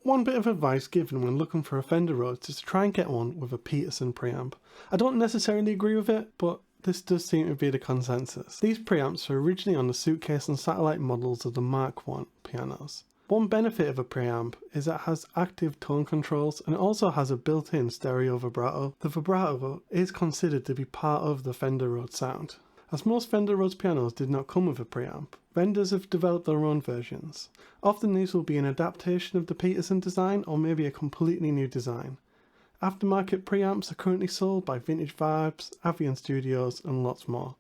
One bit of advice given when looking for a Fender Rhodes is to try and get one with a Peterson preamp. I don't necessarily agree with it, but this does seem to be the consensus. These preamps were originally on the suitcase and satellite models of the Mark I pianos. One benefit of a preamp is that it has active tone controls and it also has a built-in stereo vibrato. The vibrato is considered to be part of the Fender Rhodes sound. As most Fender Rhodes pianos did not come with a preamp, vendors have developed their own versions. Often these will be an adaptation of the Peterson design or maybe a completely new design. Aftermarket preamps are currently sold by Vintage Vibes, Avian Studios and lots more.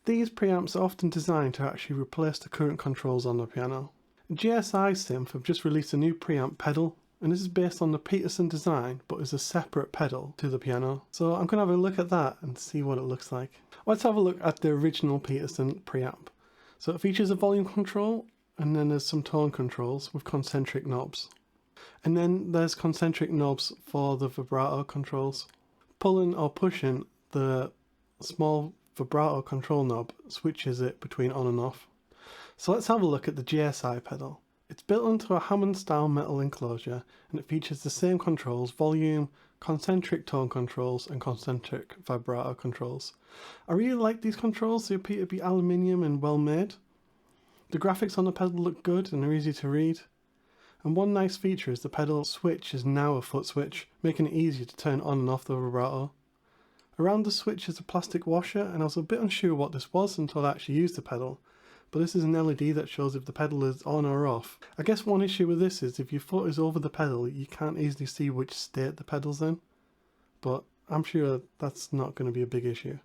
These preamps are often designed to actually replace the current controls on the piano. JSI Synth have just released a new Preamp Pedal, and this is based on the Peterson design but is a separate pedal to the piano. So I'm going to have a look at that and see what it looks like. Let's have a look at the original Peterson preamp. So it features a volume control and then there's some tone controls with concentric knobs. And then there's concentric knobs for the vibrato controls. Pulling or pushing the small vibrato control knob switches it between on and off. So let's have a look at the JSI pedal. It's built into a Hammond style metal enclosure and it features the same controls: volume, concentric tone controls and concentric vibrato controls. I really like these controls, they appear to be aluminium and well made. The graphics on the pedal look good and are easy to read. And one nice feature is the pedal switch is now a foot switch, making it easier to turn on and off the vibrato. Around the switch is a plastic washer, and I was a bit unsure what this was until I actually used the pedal. But this is an LED that shows if the pedal is on or off. I guess one issue with this is if your foot is over the pedal, you can't easily see which state the pedal's in. But I'm sure that's not going to be a big issue.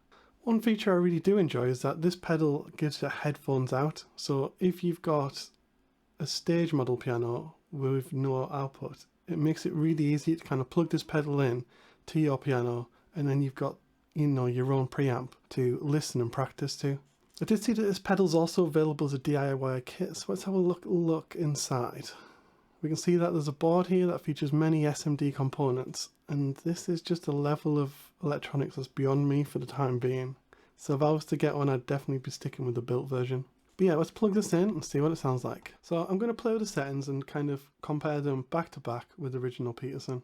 One feature I really do enjoy is that this pedal gives you headphones out. So if you've got a stage model piano with no output, it makes it really easy to kind of plug this pedal in to your piano, and then you've got, you know, your own preamp to listen and practice to. I did see that this pedal is also available as a DIY kit, so let's have a look inside. We can see that there's a board here that features many SMD components, and this is just a level of electronics that's beyond me for the time being. So if I was to get one, I'd definitely be sticking with the built version. But yeah, let's plug this in and see what it sounds like. So I'm going to play with the settings and kind of compare them back to back with the original Peterson.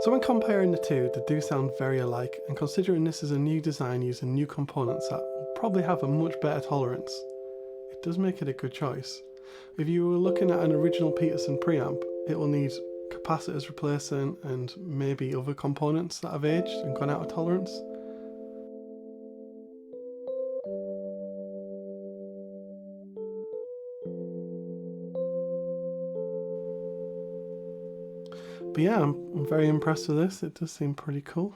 So when comparing the two, they do sound very alike, and considering this is a new design using new components that will probably have a much better tolerance, it does make it a good choice. If you were looking at an original Peterson preamp, it will need capacitors replacing and maybe other components that have aged and gone out of tolerance. But yeah, I'm very impressed with this. It does seem pretty cool.